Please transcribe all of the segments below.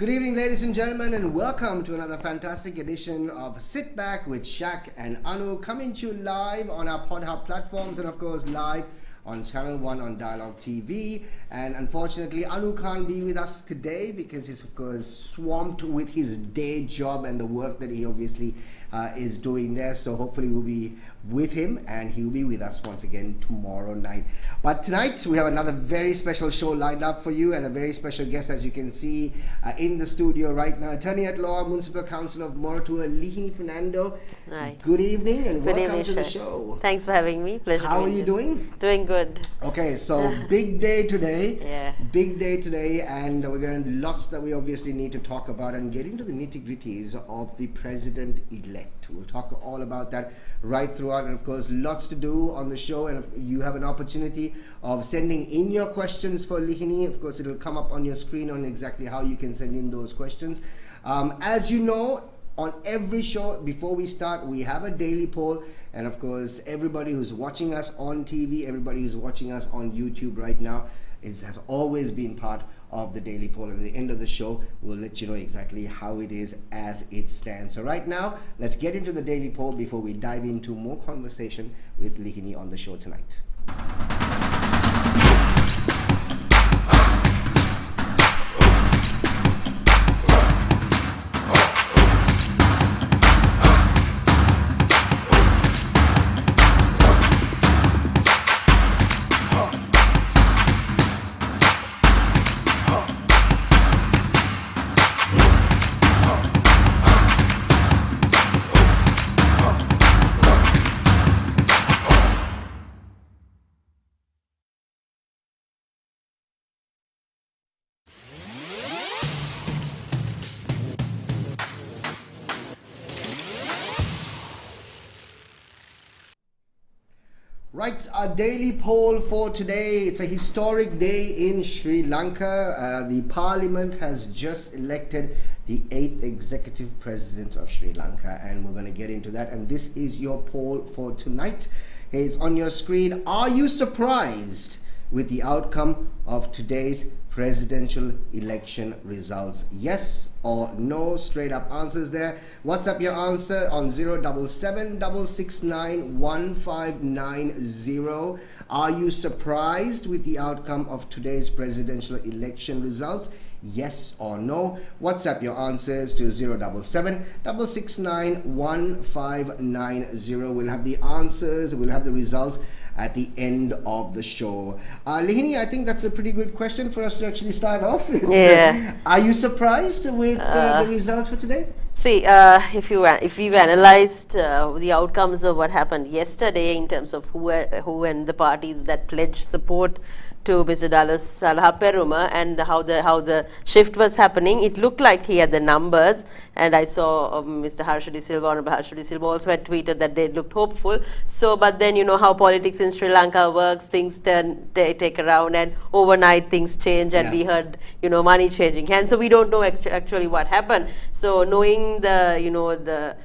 Good evening, ladies and gentlemen, and welcome to another fantastic edition of Sitback with Shaq and Anu, coming to you live on our PodHub platforms and, of course, live on Channel 1 on Dialogue TV. And unfortunately, Anu can't be with us today because he's, of course, swamped with his day job and the work that he obviously is doing there. So hopefully we'll be with him and he'll be with us once again tomorrow night. But tonight we have another very special show lined up for you and a very special guest, as you can see in the studio right now. Attorney at Law, Municipal Council of Morotua, Lihini Fernando. Hi. Good evening and Good welcome evening, to the Shaq. show. Thanks for having me. Pleasure. How are you doing? Doing good. Okay, so big day today. Yeah. Big day today, and we're going to lots that we obviously need to talk about and get into the nitty-gritties of the president-elect. We'll talk all about that right throughout, and of course lots to do on the show, and you have an opportunity of sending in your questions for Lihini. Of course, it'll come up on your screen on exactly how you can send in those questions. As you know, on every show, before we start, we have a daily poll, and of course everybody who's watching us on TV, everybody who's watching us on YouTube right now has always been part of the daily poll. And at the end of the show, we'll let you know exactly how it is as it stands. So right now, let's get into the daily poll before we dive into more conversation with Lihini on the show tonight. Right, our daily poll for today. It's a historic day in Sri Lanka. The parliament has just elected the 8th executive president of Sri Lanka, and we're going to get into that. And this is your poll for tonight. It's on your screen. Are you surprised with the outcome of today's presidential election results? Yes or no? Straight up answers there. WhatsApp your answer on 077 669 1590. Are you surprised with the outcome of today's presidential election results? Yes or no? WhatsApp your answers to 077 669 1590. We'll have the answers, we'll have the results at the end of the show. Lihini, I think that's a pretty good question for us to actually start off. Yeah. Are you surprised with the results for today? See, if we've analyzed the outcomes of what happened yesterday in terms of who and the parties that pledged support to Mr. Dallas Salah Peruma and how the shift was happening, it looked like he had the numbers. And I saw Mr. Harshadi Silva, Honorable Harshadi Silva also had tweeted that they looked hopeful. So, but then you know how politics in Sri Lanka works, things take around and overnight things change, and we heard, you know, money changing hands. So we don't know actually what happened. So knowing the, you know, the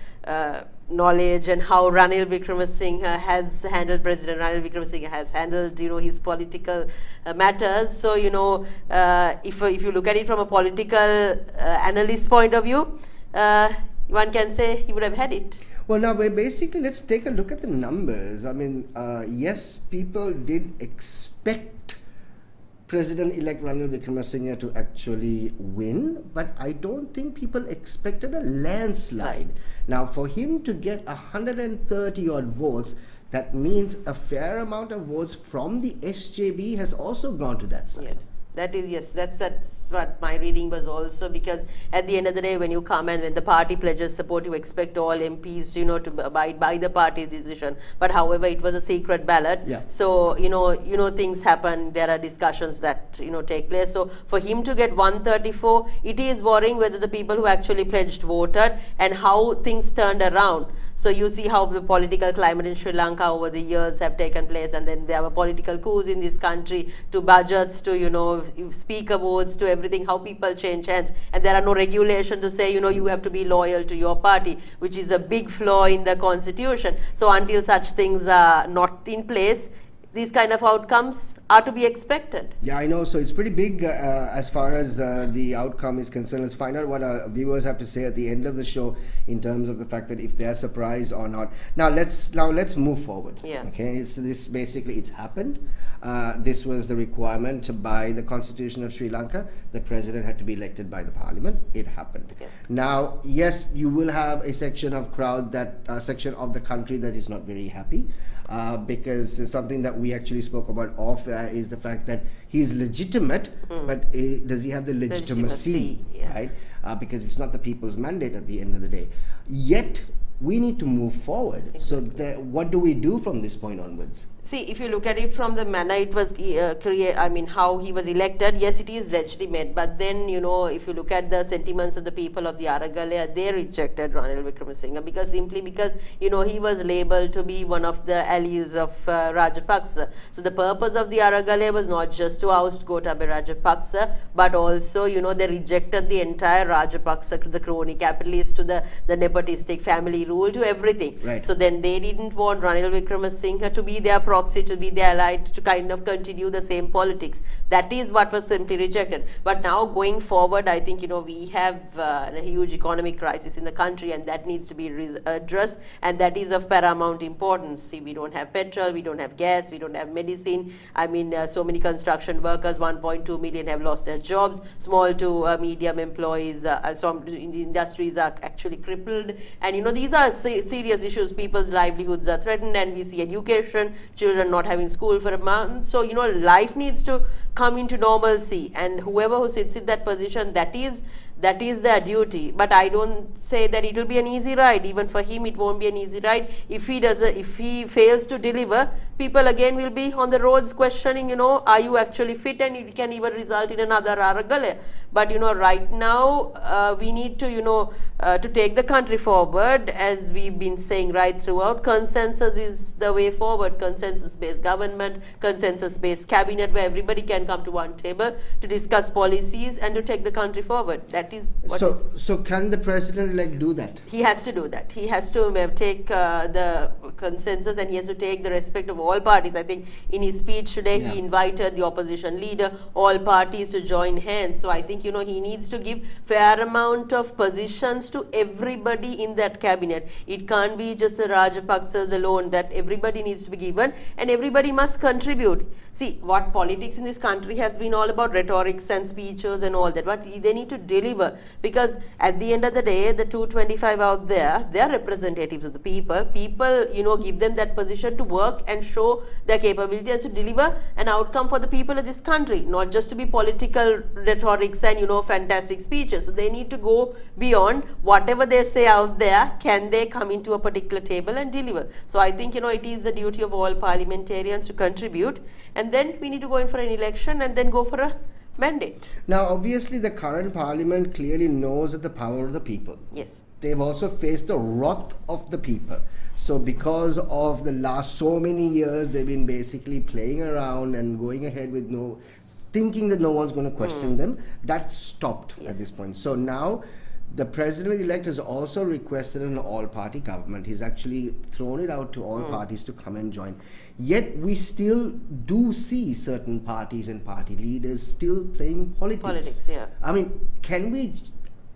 knowledge and how Ranil Wickremesinghe has handled, President Ranil Wickremesinghe has handled, you know, his political matters. So, you know, if you look at it from a political analyst point of view, one can say he would have had it. Well, now basically let's take a look at the numbers. I mean, yes, people did expect President-elect Ranil Wickremesinghe to actually win, but I don't think people expected a landslide. Now, for him to get 130 odd votes, that means a fair amount of votes from the SJB has also gone to that side. Yeah. That is, yes, that's what my reading was also, because at the end of the day, when you come and when the party pledges support, you expect all MPs, you know, to abide by the party decision. But however, it was a secret ballot. Yeah. So, you know, things happen. There are discussions that, you know, take place. So for him to get 134, it is worrying whether the people who actually pledged voted and how things turned around. So you see how the political climate in Sri Lanka over the years have taken place, and then there were political coups in this country, to budgets, to, you know, speaker votes, to everything, how people change hands, and there are no regulations to say, you know, you have to be loyal to your party, which is a big flaw in the constitution. So until such things are not in place, these kind of outcomes are to be expected. Yeah, I know. So it's pretty big as far as the outcome is concerned. Let's find out what our viewers have to say at the end of the show in terms of the fact that if they're surprised or not. Now let's move forward. Yeah. Okay. It's happened. This was the requirement by the Constitution of Sri Lanka. The president had to be elected by the parliament. It happened. Yeah. Now, yes, you will have a section of section of the country that is not very happy. Because something that we actually spoke about is the fact that he's legitimate, but does he have the legitimacy? Yeah. Right? Because it's not the people's mandate at the end of the day. Yet, we need to move forward. Exactly. So what do we do from this point onwards? See, if you look at it from the manner it was how he was elected, yes, it is legitimate. But then, if you look at the sentiments of the people of the Aragalaya, they rejected Ranil Wickremesinghe because he was labeled to be one of the allies of Rajapaksa. So the purpose of the Aragalaya was not just to oust Gotabaya Rajapaksa, but also, they rejected the entire Rajapaksa, to the crony capitalists, to the nepotistic family rule, to everything. Right. So then they didn't want Ranil Wickremesinghe to be their proxy, to be their ally, to kind of continue the same politics. That is what was simply rejected. But now going forward, I think, we have a huge economic crisis in the country, and that needs to be addressed, and that is of paramount importance. See, we don't have petrol, we don't have gas, we don't have medicine. So many construction workers, 1.2 million have lost their jobs. Small to medium employees, some industries are actually crippled. And, these are serious issues. People's livelihoods are threatened, and we see education, children not having school for a month. So, life needs to come into normalcy, and whoever who sits in that position, that is their duty. But I don't say that it will be an easy ride. Even for him, it won't be an easy ride. If he fails to deliver, people again will be on the roads questioning, are you actually fit? And it can even result in another Aragalaya. But right now we need to to take the country forward, as we've been saying right throughout. Consensus is the way forward. Consensus-based government, consensus-based cabinet, where everybody can come to one table to discuss policies and to take the country forward. That is what so can the president do that? He has to do that. He has to take the consensus, and he has to take the respect of all parties. I think in his speech today, he invited the opposition leader, all parties to join hands. So I think, he needs to give fair amount of positions to everybody in that cabinet. It can't be just the Rajapaksas alone, that everybody needs to be given, and everybody must contribute. See, what politics in this country has been all about, rhetorics and speeches and all that. But they need to deliver, because at the end of the day, the 225 out there, they are representatives of the people. People, give them that position to work and show their capabilities to deliver an outcome for the people of this country, not just to be political rhetorics and, fantastic speeches. So they need to go beyond whatever they say out there. Can they come into a particular table and deliver? So I think, it is the duty of all parliamentarians to contribute, and then we need to go in for an election and then go for a mandate. Now, obviously, the current parliament clearly knows the power of the people. Yes. They've also faced the wrath of the people. So because of the last so many years, they've been basically playing around and going ahead with thinking that no one's going to question them. That's stopped at this point. So now the president-elect has also requested an all-party government. He's actually thrown it out to all parties to come and join. Yet we still do see certain parties and party leaders still playing politics. Can we,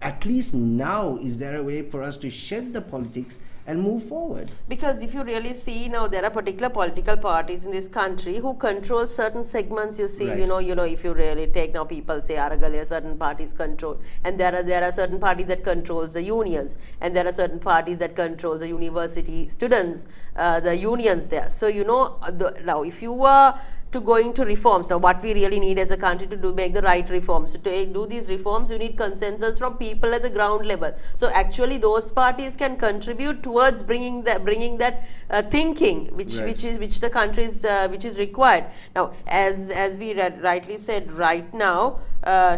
at least now, is there a way for us to shed the politics and move forward? Because if you really see now, there are particular political parties in this country who control certain segments. You see, if you really take now, people say Aragalaya, certain parties control, and there are certain parties that controls the unions, and there are certain parties that controls the university students, the unions there. So now if you are to going to reforms. Now, what we really need as a country to make the right reforms. To do these reforms, you need consensus from people at the ground level. So, actually, those parties can contribute towards bringing that thinking, which the country is which is required. Now, as we rightly said, right now,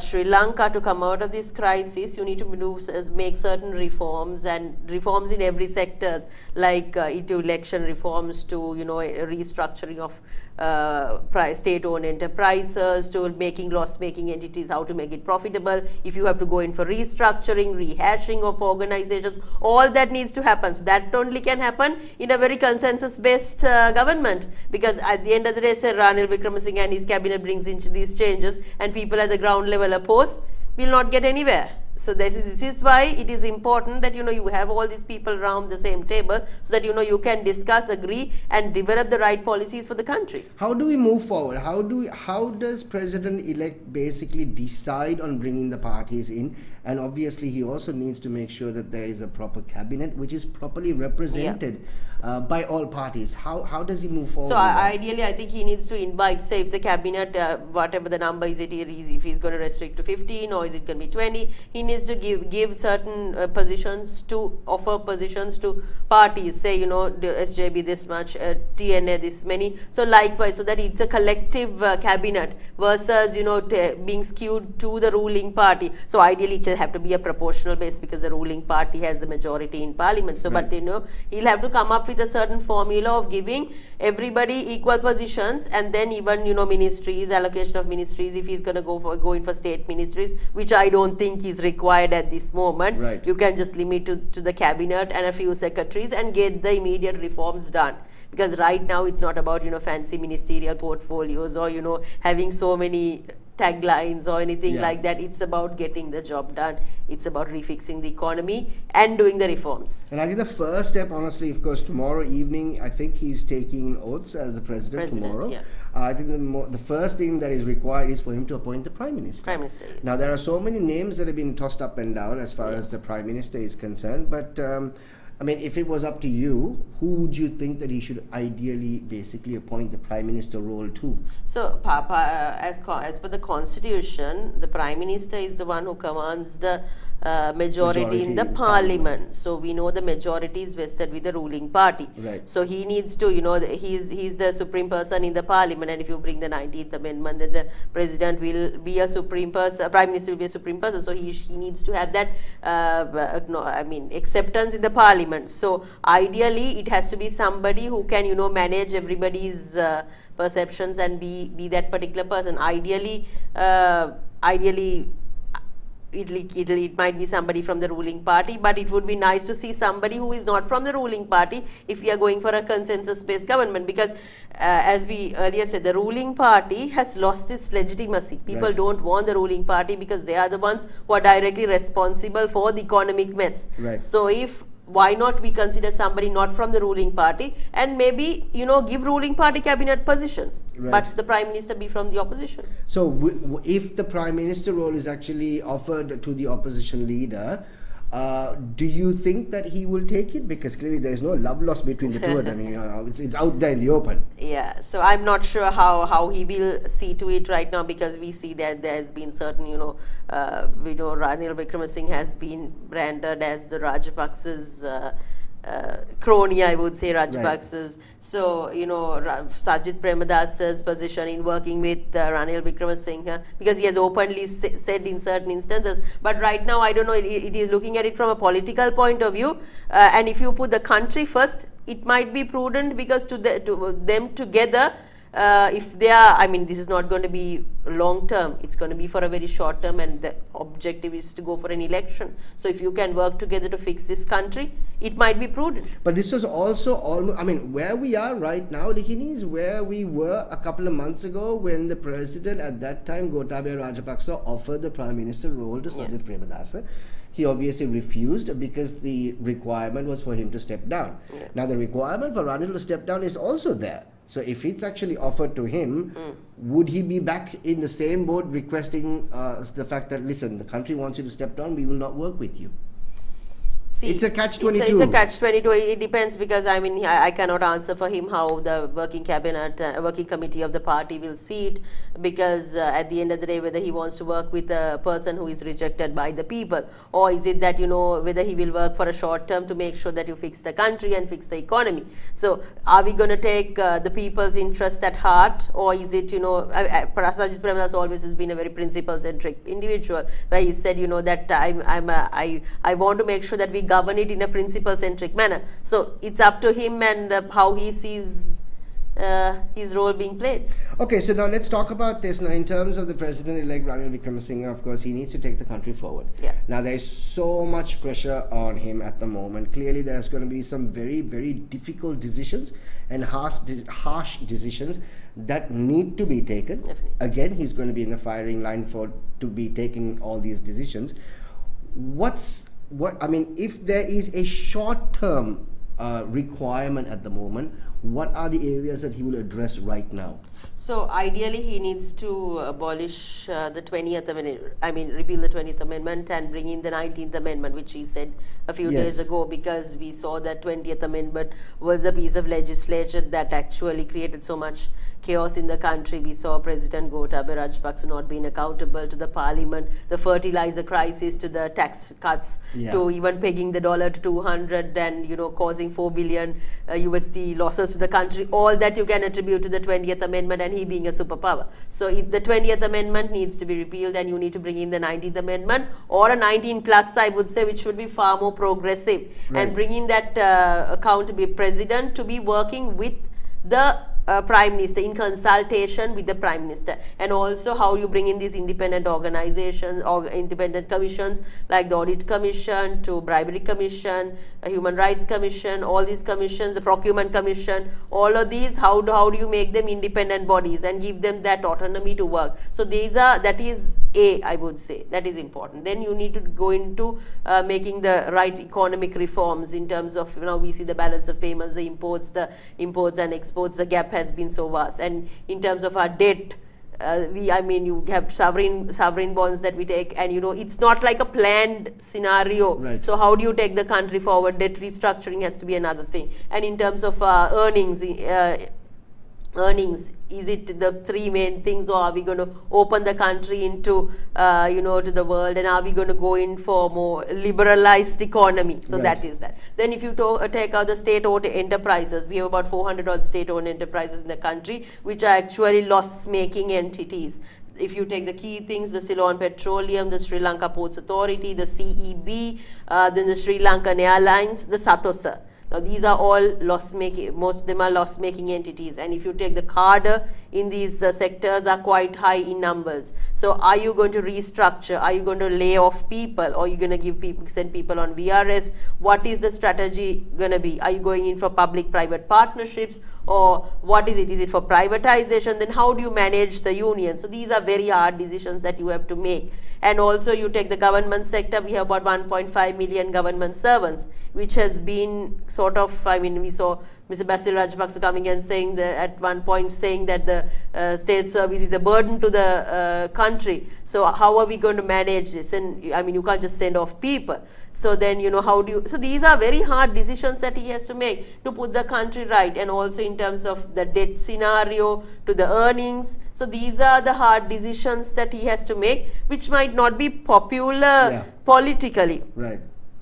Sri Lanka to come out of this crisis, you need to make certain reforms, and reforms in every sectors, like to election reforms, to restructuring of state-owned enterprises, to making loss-making entities, how to make it profitable. If you have to go in for restructuring, rehashing of organizations, all that needs to happen. So that only can happen in a very consensus-based government, because at the end of the day, say Ranil Wickremesinghe and his cabinet brings in these changes, and people at the ground level oppose, will not get anywhere. So this is why it is important that you have all these people around the same table, so that you can discuss, agree, and develop the right policies for the country. How do we move forward? How does President-elect basically decide on bringing the parties in? And obviously he also needs to make sure that there is a proper cabinet which is properly represented by all parties. How does he move forward? So ideally, I think he needs to invite, say, if the cabinet, whatever the number is, if he's going to restrict to 15 or is it going to be 20, he needs to give certain offer positions to parties, say, the SJB this much, TNA this many. So likewise, so that it's a collective cabinet versus, being skewed to the ruling party. So ideally, it will have to be a proportional base, because the ruling party has the majority in parliament. So, right. But he'll have to come up with a certain formula of giving everybody equal positions, and then even ministries, allocation of ministries, if he's going to go in for state ministries, which I don't think is required at this moment. Right. You can just limit to the cabinet and a few secretaries and get the immediate reforms done. Because right now it's not about fancy ministerial portfolios or having so many taglines or anything like that. It's about getting the job done. It's about refixing the economy and doing the reforms. And I think the first step, honestly, of course, tomorrow evening, I think he's taking oaths as the president tomorrow. Yeah. I think the first thing that is required is for him to appoint the Prime Minister. Prime Minister, yes. Now, there are so many names that have been tossed up and down as far as the Prime Minister is concerned, but I mean, if it was up to you, who would you think that he should ideally basically appoint the Prime Minister role to? So, as per the Constitution, the Prime Minister is the one who commands the majority in the Parliament. So, we know the majority is vested with the ruling party. Right. So, he needs to, he's the supreme person in the Parliament, and if you bring the 19th Amendment, then the President will be a supreme person, Prime Minister will be a supreme person. So, he needs to have that, acceptance in the Parliament. So ideally, it has to be somebody who can, manage everybody's perceptions and be that particular person. Ideally, it might be somebody from the ruling party, but it would be nice to see somebody who is not from the ruling party if we are going for a consensus-based government, because as we earlier said, the ruling party has lost its legitimacy. People Right. don't want the ruling party because they are the ones who are directly responsible for the economic mess. Right. So why not we consider somebody not from the ruling party and maybe, give ruling party cabinet positions, Right. but the Prime Minister be from the opposition. So if the Prime Minister role is actually offered to the opposition leader, do you think that he will take it? Because clearly there is no love lost between the two of them. It's out there in the open. Yeah, so I'm not sure how he will see to it right now, because we see that there has been certain, Ranil Wickremesinghe has been branded as the Rajapaksa's crony, I would say, Rajapaksa's. Right. So, Sajid Premadasa's position in working with Ranil Wickremesinghe, because he has openly said in certain instances. But right now, I don't know, it is looking at it from a political point of view. And if you put the country first, it might be prudent, because to them together, if they are, this is not going to be long term, it's going to be for a very short term, and the objective is to go for an election. So if you can work together to fix this country, it might be prudent. But this was also almost, where we are right now, Lihini, is where we were a couple of months ago when the president at that time, Gotabaya Rajapaksa, offered the Prime Minister role to Sajid Premadasa. He obviously refused because the requirement was for him to step down. Yeah. Now the requirement for Ranil to step down is also there. So if it's actually offered to him, would he be back in the same boat requesting the fact that, listen, the country wants you to step down, we will not work with you? See, it's a catch-22. It's a catch-22. It depends, because I mean I cannot answer for him how the working cabinet, working committee of the party will see it, because at the end of the day, whether he wants to work with a person who is rejected by the people, or is it that, you know, whether he will work for a short term to make sure that you fix the country and fix the economy. So are we going to take the people's interest at heart, or is it, you know, Sajid Premadas always has been a very principle-centric individual, where he said, you know, that I want to make sure that we govern it in a principle-centric manner. So it's up to him and how he sees his role being played. Okay, so now let's talk about this. Now, in terms of the president-elect Ranil Wickremesinghe, of course, he needs to take the country forward. Yeah. Now, there's so much pressure on him at the moment. Clearly, there's going to be some very, very difficult decisions and harsh decisions that need to be taken. Definitely. Again, he's going to be in the firing line to be taking all these decisions. I mean, if there is a short-term requirement at the moment, what are the areas that he will address right now? So ideally, he needs to abolish the 20th Amendment, repeal the 20th Amendment and bring in the 19th Amendment, which he said a few days ago, because we saw that 20th Amendment was a piece of legislation that actually created so much chaos in the country. We saw President Gotabaya Rajapaksa not being accountable to the parliament, the fertilizer crisis, to the tax cuts, to even pegging the dollar to 200 and, you know, causing 4 billion USD losses to the country. All that you can attribute to the 20th Amendment and he being a superpower. So the 20th Amendment needs to be repealed, and you need to bring in the 19th Amendment, or a 19 plus, I would say, which would be far more progressive, and bring in that accountable president to be working with the Prime Minister, in consultation with the Prime Minister. And also how you bring in these independent organizations or independent commissions, like the Audit Commission, to Bribery Commission, Human Rights Commission, all these commissions, the Procurement Commission, all of these, how do you make them independent bodies and give them that autonomy to work? So that is I would say, that is important. Then you need to go into making the right economic reforms in terms of, you know, we see the balance of payments, the imports and exports, the gap has been so vast. And in terms of our debt, you have sovereign bonds that we take, and, you know, it's not like a planned scenario. Right. So how do you take the country forward? Debt restructuring has to be another thing. And in terms of earnings, is it the three main things, or are we going to open the country into to the world, and are we going to go in for more liberalized economy? So that is that. Then if you take out the state-owned enterprises, we have about 400 odd state-owned enterprises in the country, which are actually loss-making entities. If you take the key things, the Ceylon Petroleum, the Sri Lanka Ports Authority, the CEB, then the Sri Lankan Airlines, the Satosa. Now these are all loss-making, most of them are loss-making entities, and if you take the cadre in these sectors are quite high in numbers. So are you going to restructure? Are you going to lay off people, or are you going to send people on VRS? What is the strategy going to be? Are you going in for public-private partnerships, or what is it? Is it for privatization? Then how do you manage the union? So these are very hard decisions that you have to make. And also you take the government sector, we have about 1.5 million government servants, which has been sort of, we saw Mr. Basil Rajapaksa coming and saying that at one point saying that the state service is a burden to the country. So how are we going to manage this? And you can't just send off people. So then, how do you, so these are very hard decisions that he has to make to put the country right, and also in terms of the debt scenario to the earnings. So these are the hard decisions that he has to make, which might not be popular politically. Right.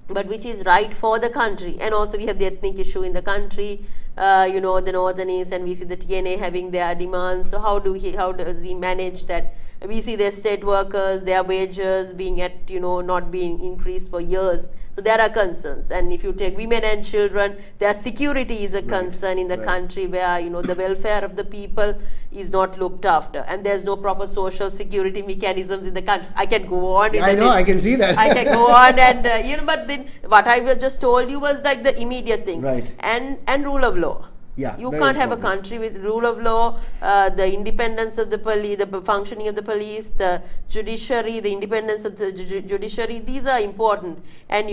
But which is right for the country. And also we have the ethnic issue in the country, the Northerners, and we see the TNA having their demands. So how does he manage that? We see the state workers, their wages being at, not being increased for years. So there are concerns. And if you take women and children, their security is a concern in the country, where, the welfare of the people is not looked after. And there's no proper social security mechanisms in the country. I can go on. I know, I can see that. I can go on and, but then what I just told you was like the immediate things. Right. And rule of law. Yeah, You very can't have a important. country with rule of law, the independence of the police, the functioning of the police, the judiciary, the independence of the judiciary. These are important. And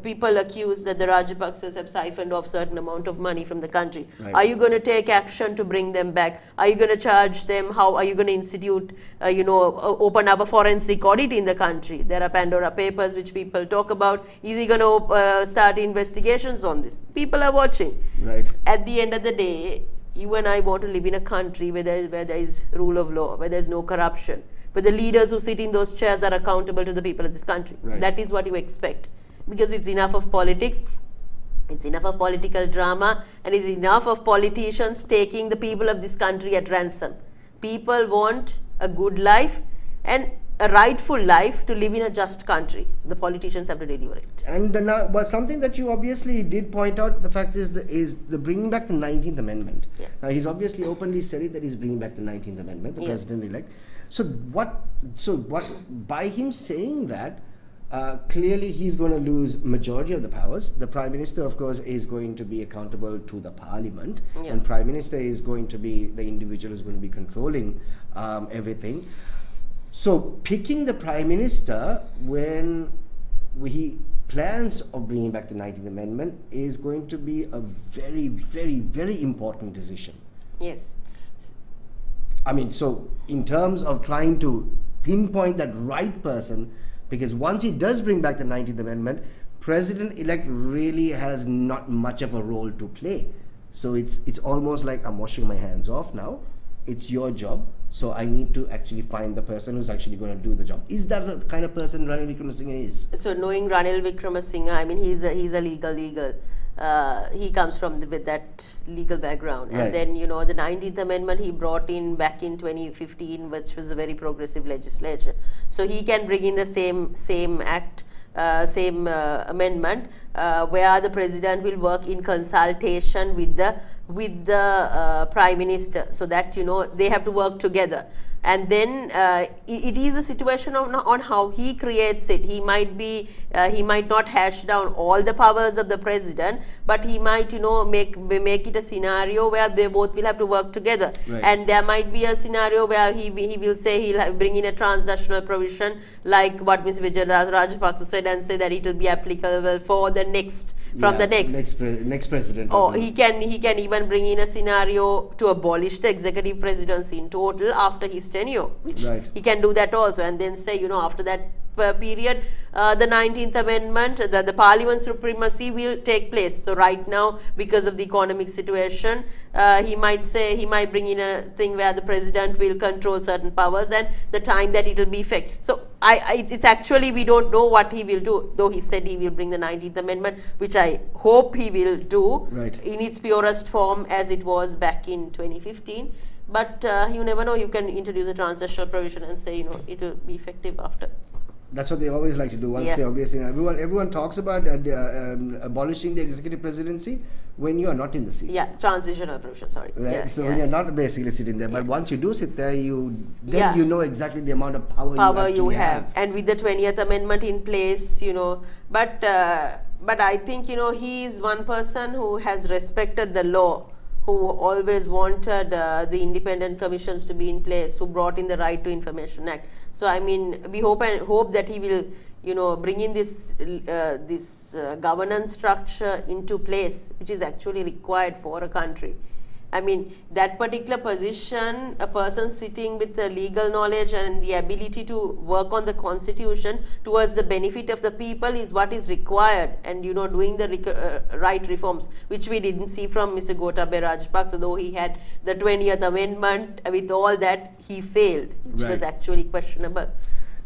people accuse that the Rajapaksas have siphoned off certain amount of money from the country. Right. Are you going to take action to bring them back? Are you going to charge them? How are you going to institute, open up a forensic audit in the country? There are Pandora Papers which people talk about. Is he going to start investigations on this? People are watching. Right. At the end of the day, you and I want to live in a country where there is rule of law, where there is no corruption, where the leaders who sit in those chairs are accountable to the people of this country. Right. That is what you expect, because it's enough of politics, it's enough of political drama, and it's enough of politicians taking the people of this country at ransom. People want a good life and a rightful life to live in a just country. So the politicians have to deliver it. And now, but something that you obviously did point out, the fact is the bringing back the 19th Amendment. Yeah. Now he's obviously openly said it that he's bringing back the 19th Amendment, the Yeah. president-elect. So by him saying that, clearly he's going to lose majority of the powers. The Prime Minister, of course, is going to be accountable to the Parliament, Yeah. and Prime Minister is going to be the individual who's going to be controlling everything. So picking the Prime Minister when he plans of bringing back the 19th Amendment is going to be a very, very, very important decision. Yes. I mean, so in terms of trying to pinpoint that right person, because once he does bring back the 19th Amendment, President-elect really has not much of a role to play. So it's almost like I'm washing my hands off now. It's your job. So I need to actually find the person who's actually going to do the job. Is that the kind of person Ranil Wickremesinghe is? So knowing Ranil Wickremesinghe, I mean, he's a legal. He comes from with that legal background. Right. And then, the 19th Amendment he brought in back in 2015, which was a very progressive legislature. So he can bring in the same act, same amendment, where the president will work in consultation with the Prime Minister, so that they have to work together. And then it is a situation on how he creates it. He might not hash down all the powers of the president, but he might make it a scenario where they both will have to work together. Right. And there might be a scenario where he will say he'll bring in a transnational provision, like what Ms. Vijay Rajapaksa said, and say that it will be applicable for the next next president. Or he can even bring in a scenario to abolish the executive presidency in total after his tenure. Right. He can do that also, and then say, after that period, the 19th Amendment, the Parliament supremacy will take place. So right now, because of the economic situation, he might bring in a thing where the president will control certain powers and the time that it will be effect. So it's actually, we don't know what he will do, though he said he will bring the 19th Amendment, which I hope he will do in its purest form as it was back in 2015. But you never know, you can introduce a transnational provision and say, it will be effective after. That's what they always like to do. Once they obviously, everyone talks about abolishing the executive presidency when you are not in the seat. Yeah, transitional provision. Sorry. Right. Yeah, so when you're not basically sitting there, but once you do sit there, you know exactly the amount of power you have. And with the 20th Amendment in place, but I think he is one person who has respected the law, who always wanted the independent commissions to be in place, who brought in the Right to Information Act. So I mean, we hope that he will, bring in this governance structure into place, which is actually required for a country. I mean, that particular position, a person sitting with the legal knowledge and the ability to work on the constitution towards the benefit of the people is what is required, and doing the right reforms, which we didn't see from Mr. Gotabaya Rajapaksa, though he had the 20th Amendment. With all that, he failed, which was actually questionable.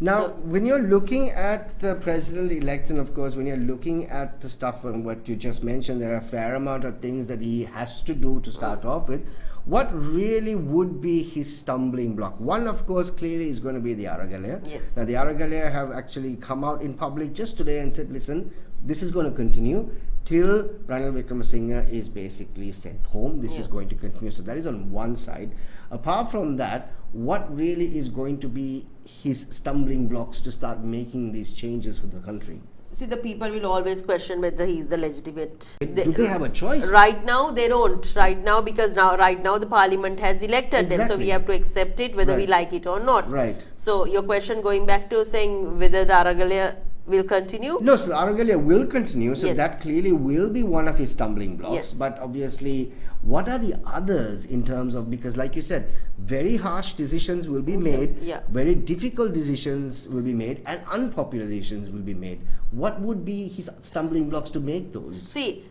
Now, when you're looking at the president-elect, and of course, when you're looking at the stuff and what you just mentioned, there are a fair amount of things that he has to do to start off with. What really would be his stumbling block? One, of course, clearly is going to be the Aragalaya. Yes. Now, the Aragalaya have actually come out in public just today and said, listen, this is going to continue till Ranil Wickremesinghe is basically sent home. This is going to continue. So that is on one side. Apart from that, what really is going to be his stumbling blocks to start making these changes for the country? See, the people will always question whether he is the legitimate. Do they have a choice? Right now, they don't. Right now, because right now the parliament has elected them, so we have to accept it whether we like it or not. Right. So your question going back to saying whether the Aragalaya will continue? No, so Aragalaya will continue, so that clearly will be one of his stumbling blocks. Yes. But obviously, what are the others in terms of, because like you said, very harsh decisions will be made, very difficult decisions will be made, and unpopular decisions will be made. What would be his stumbling blocks to make those? See,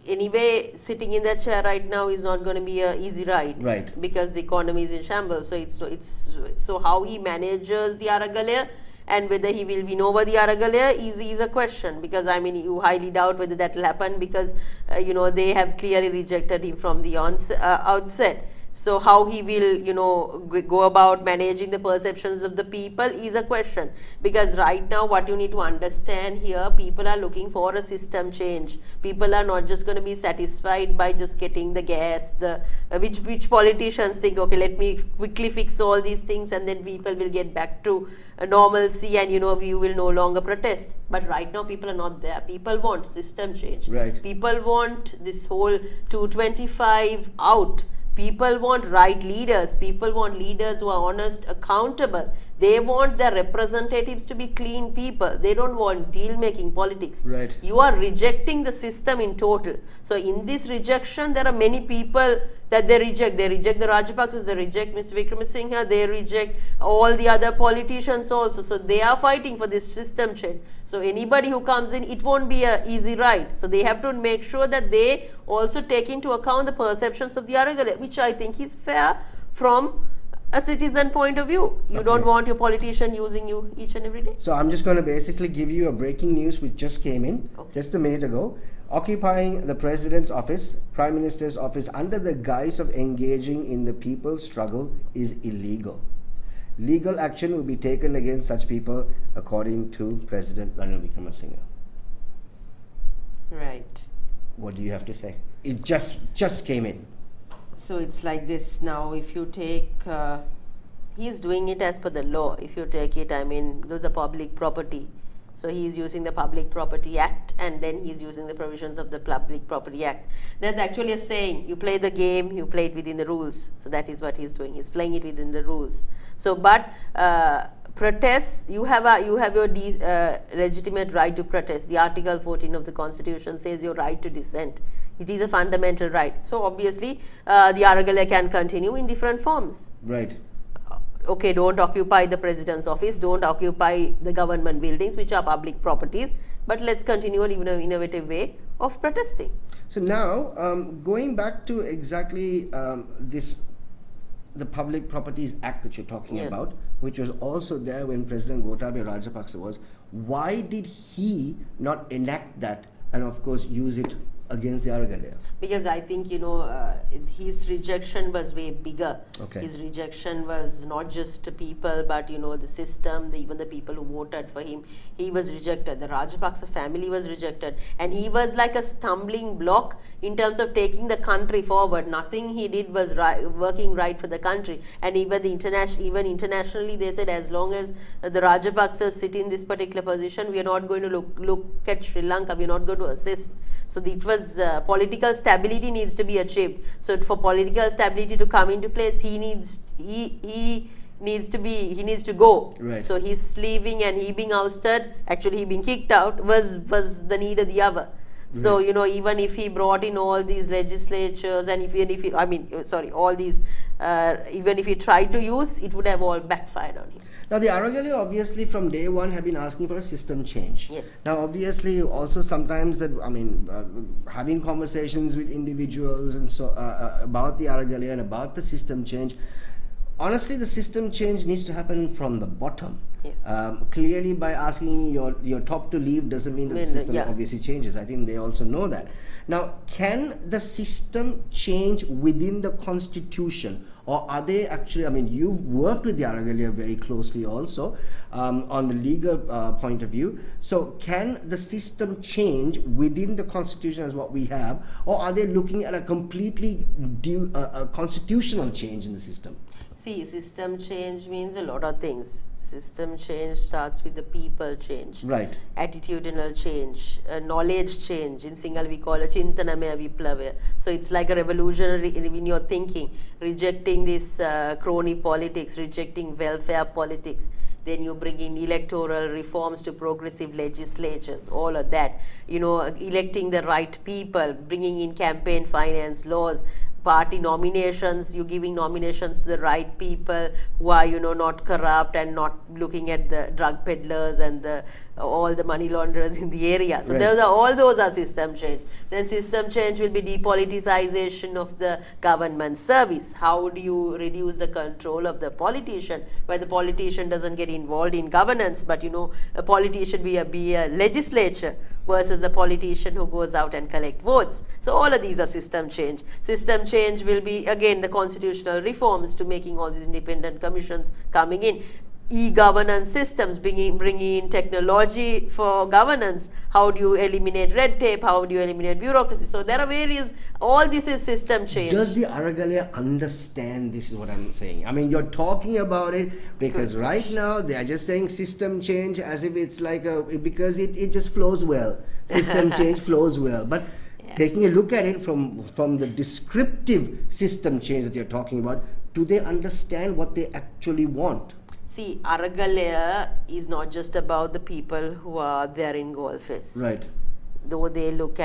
anyway, sitting in that chair right now is not going to be an easy ride, right? Because the economy is in shambles. So how he manages the Aragalaya and whether he will win over the Aragalaya is a question, because I mean you highly doubt whether that will happen, because they have clearly rejected him from the outset. So how he will go about managing the perceptions of the people is a question, because right now what you need to understand here, people are looking for a system change. People are not just going to be satisfied by just getting the gas, which politicians think, okay, let me quickly fix all these things and then people will get back to normalcy and we will no longer protest. But right now people are not there. People want system change. Right. People want this whole 225 out. People want right leaders. People want leaders who are honest, accountable. They want their representatives to be clean people. They don't want deal-making politics. Right. You are rejecting the system in total. So in this rejection, there are many people that they reject. They reject the Rajapaksas, they reject Mr. Wickremesinghe, they reject all the other politicians also. So they are fighting for this system change. So anybody who comes in, it won't be an easy ride. So they have to make sure that they also take into account the perceptions of the Aragalaya, which I think is fair from a citizen point of view. You don't want your politician using you each and every day. So I'm just going to basically give you a breaking news which just came in just a minute ago. Occupying the President's office, Prime Minister's office under the guise of engaging in the people's struggle is illegal. Legal action will be taken against such people, according to President Ranil Wickremesinghe. Right. What do you have to say? It just came in. So it's like this now. If you take, he's doing it as per the law. If you take it, I mean, those are public property. So he is using the Public Property Act, and then he is using the provisions of the Public Property Act. There's actually a saying, you play the game, you play it within the rules. So that is what he's doing. He's playing it within the rules. So, but protest, you have your legitimate right to protest. The Article 14 of the Constitution says your right to dissent. It is a fundamental right. So obviously, the Aragalaya can continue in different forms. Right. Okay, don't occupy the President's office, don't occupy the government buildings, which are public properties, but let's continue in an innovative way of protesting. So now, going back to exactly the Public Properties Act that you're talking about, which was also there when President Gotabaya Rajapaksa was, why did he not enact that and of course use it against the Aragalaya? Because I think, his rejection was way bigger. Okay. His rejection was not just people, but, the system, even the people who voted for him. He was rejected. The Rajapaksa family was rejected. And he was like a stumbling block in terms of taking the country forward. Nothing he did was working right for the country. And even internationally, they said as long as the Rajapaksas sit in this particular position, we are not going to look at Sri Lanka. We are not going to assist. So it was political stability needs to be achieved. So for political stability to come into place, he needs to go. Right. So his leaving and he being ousted, actually he being kicked out, was the need of the hour. So even if he brought in all these legislatures and even if he tried to use, it would have all backfired on him. Now the Aragalaya obviously from day one have been asking for a system change. Yes. Now obviously also sometimes that having conversations with individuals and so about the Aragalaya and about the system change. Honestly, the system change needs to happen from the bottom. Yes. Clearly, by asking your top to leave doesn't mean that the system obviously changes. I think they also know that. Now, can the system change within the constitution, or are they actually? I mean, you've worked with the Aragalaya very closely also on the legal point of view. So, can the system change within the constitution as what we have, or are they looking at a completely constitutional change in the system? See, system change means a lot of things. System change starts with the people change. Right. Attitudinal change, knowledge change. In Sinhala we call it Chintanamaya Viplava. So it's like a revolutionary in your thinking, rejecting this crony politics, rejecting welfare politics. Then you bring in electoral reforms to progressive legislatures, all of that. You know, electing the right people, bringing in campaign finance laws, party nominations, you giving nominations to the right people who are, you know, not corrupt and not looking at the drug peddlers and the all the money launderers in the area. So Right. all those are system change. Then system change will be depoliticization of the government service. How do you reduce the control of the politician, where the politician doesn't get involved in governance, but you know, a politician be a legislature versus a politician who goes out and collect votes. So all of these are system change. System change will be again the constitutional reforms to making all these independent commissions coming in. E-governance systems, bringing in technology for governance. How do you eliminate red tape? How do you eliminate bureaucracy? So there are various, all this is system change. Does the Aragalaya understand this is what I'm saying? I mean, you're talking about it because right now they are just saying system change as if it's like because it just flows well. System change flows well. But taking a look at it from the descriptive system change that you're talking about, do they understand what they actually want? See, Aragalaya is not just about the people who are there in Golfes. Right. Though they look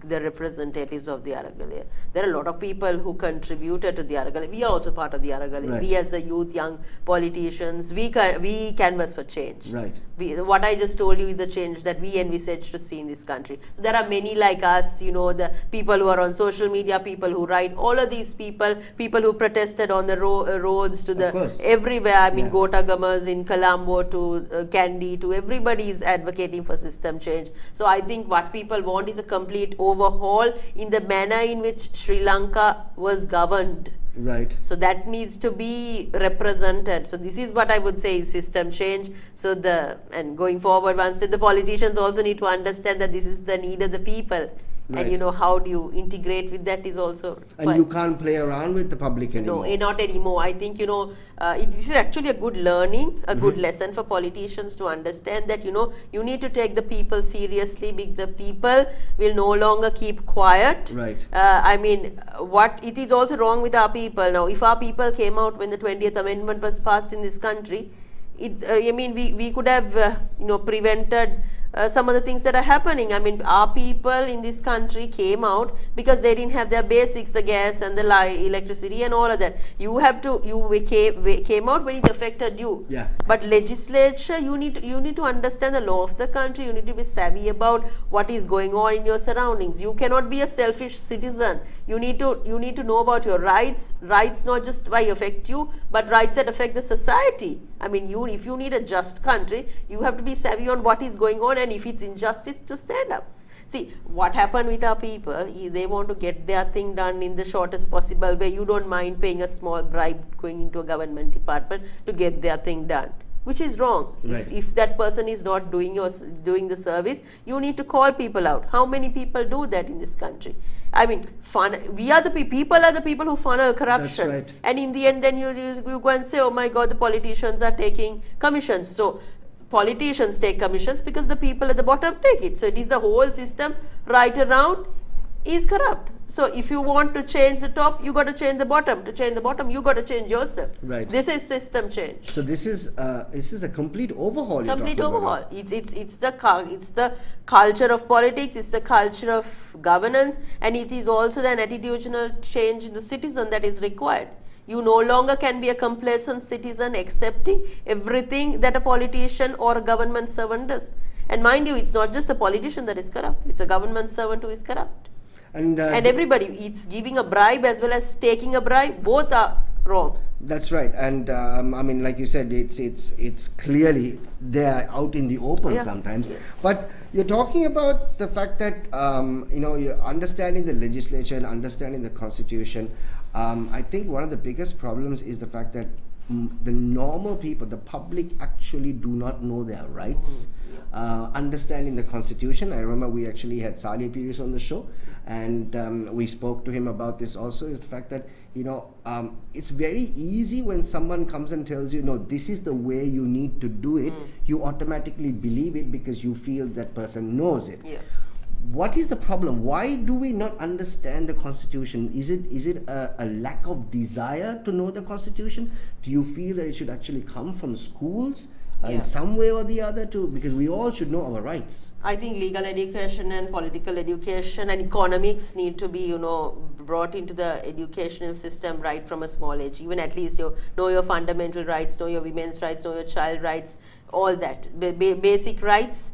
the representatives of the Aragalaya. There are a lot of people who contributed to the Aragalaya. We are also part of the Aragalaya. Right. We as the youth, young politicians, we canvas for change. Right. What I just told you is the change that we envisage to see in this country. So there are many like us, you know, the people who are on social media, people who write, all of these people who protested on the roads to everywhere. I mean, Gotagamas in Colombo to Kandy to everybody is advocating for system change. So I think what people want is a complete overhaul in the manner in which Sri Lanka was governed. Right. So that needs to be represented. So this is what I would say is system change. So and going forward, once the politicians also need to understand that this is the need of the people. Right. And you know, how do you integrate with that is also and you can't play around with the public anymore. No, not anymore. I think, you know, this is actually a good learning, a good lesson for politicians to understand that, you know, you need to take the people seriously. The people will no longer keep quiet. Right. I mean, it is also wrong with our people now. If our people came out when the 20th Amendment was passed in this country, I mean, we could have, you know, prevented some of the things that are happening. I mean, our people in this country came out because they didn't have their basics, the gas and the electricity and all of that. You came out when it affected you. Yeah. But legislature, you need to understand the law of the country. You need to be savvy about what is going on in your surroundings. You cannot be a selfish citizen. You need to know about your rights not just by affect you, but rights that affect the society. I mean, if you need a just country, you have to be savvy on what is going on, and if it's injustice, to stand up. See, what happened with our people is they want to get their thing done in the shortest possible way. You don't mind paying a small bribe going into a government department to get their thing done, which is wrong. Right. If that person is not doing the service, you need to call people out. How many people do that in this country? I mean, people are the people who funnel corruption. That's right. And in the end, then you go and say, oh my God, the politicians are taking commissions. So politicians take commissions because the people at the bottom take it. So it is the whole system right around is corrupt. So if you want to change the top, you got to change the bottom. To change the bottom, you got to change yourself. Right. This is system change. So this is a complete overhaul. Complete overhaul. It's the culture of politics. It's the culture of governance, and it is also an attitudinal change in the citizen that is required. You no longer can be a complacent citizen accepting everything that a politician or a government servant does. And mind you, it's not just the politician that is corrupt. It's a government servant who is corrupt. And everybody, it's giving a bribe as well as taking a bribe. Both are wrong. That's right. And I mean, like you said, it's clearly there out in the open sometimes. Yeah. But you're talking about the fact that you know, you're understanding the legislature and understanding the constitution. I think one of the biggest problems is the fact that the normal people, the public, actually do not know their rights. understanding the constitution. I remember we actually had Salih Piris on the show, and we spoke to him about this also, is the fact that, it's very easy when someone comes and tells you, no, this is the way you need to do it, you automatically believe it because you feel that person knows it. Yeah. What is the problem? Why do we not understand the constitution? Is it a lack of desire to know the constitution? Do you feel that it should actually come from schools in some way or the other too? Because we all should know our rights. I think legal education and political education and economics need to be, brought into the educational system right from a small age. Even at least you know your fundamental rights, know your women's rights, know your child rights, all that. Basic rights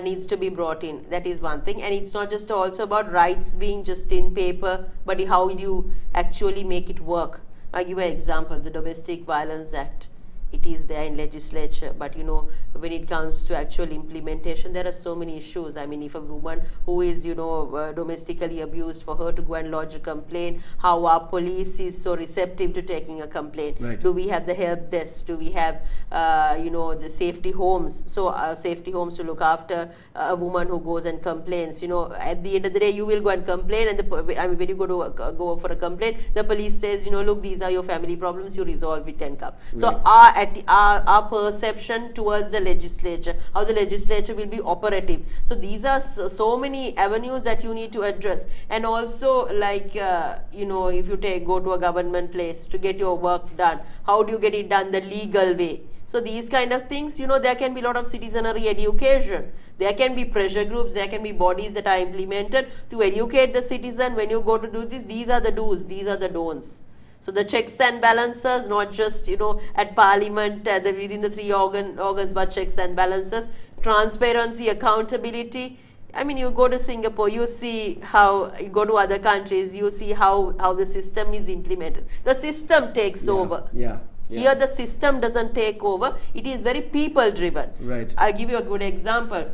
needs to be brought in. That is one thing. And it's not just also about rights being just in paper, but how you actually make it work. I'll give you an example, the Domestic Violence Act. It is there in legislature, but when it comes to actual implementation, there are so many issues. I mean, if a woman who is domestically abused, for her to go and lodge a complaint, how our police is so receptive to taking a complaint. Right. Do we have the help desk? Do we have the safety homes? So safety homes to look after a woman who goes and complains. At the end of the day, you will go and complain, and when you go for a complaint, the police says, look, these are your family problems, you resolve it and come. Right. So our perception towards the legislature, how the legislature will be operative. So these are so many avenues that you need to address. And also, like, if you go to a government place to get your work done, how do you get it done the legal way? So these kind of things, there can be a lot of citizenry education. There can be pressure groups, there can be bodies that are implemented to educate the citizen. When you go to do this, these are the do's, these are the don'ts. So the checks and balances, not just, at parliament, within the three organs, but checks and balances, transparency, accountability. I mean, you go to Singapore, you see how, you go to other countries, you see how the system is implemented. The system takes over. Yeah. Here the system doesn't take over, it is very people driven. Right. I'll give you a good example.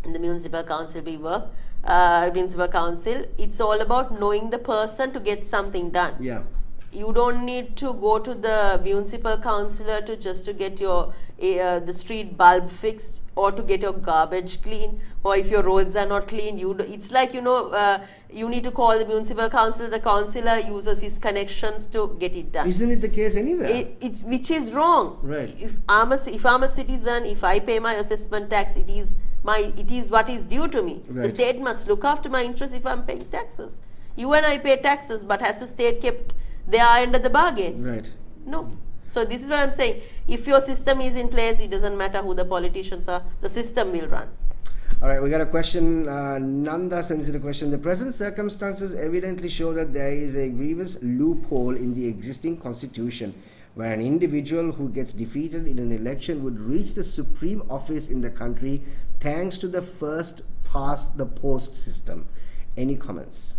In the municipal council we work, municipal council, it's all about knowing the person to get something done. Yeah. You don't need to go to the municipal councillor to get your the street bulb fixed, or to get your garbage clean, or if your roads are not clean, it's like you need to call the municipal councillor. The councillor uses his connections to get it done. Isn't it the case anywhere? Which is wrong. Right. If I'm a citizen, if I pay my assessment tax, it is what is due to me. Right. The state must look after my interests if I'm paying taxes. You and I pay taxes, but has the state kept their end of the bargain? Right. No. So this is what I'm saying. If your system is in place, it doesn't matter who the politicians are, the system will run. All right, we got a question. Nanda sends in a question. The present circumstances evidently show that there is a grievous loophole in the existing constitution, where an individual who gets defeated in an election would reach the supreme office in the country thanks to the first past the post system. Any comments?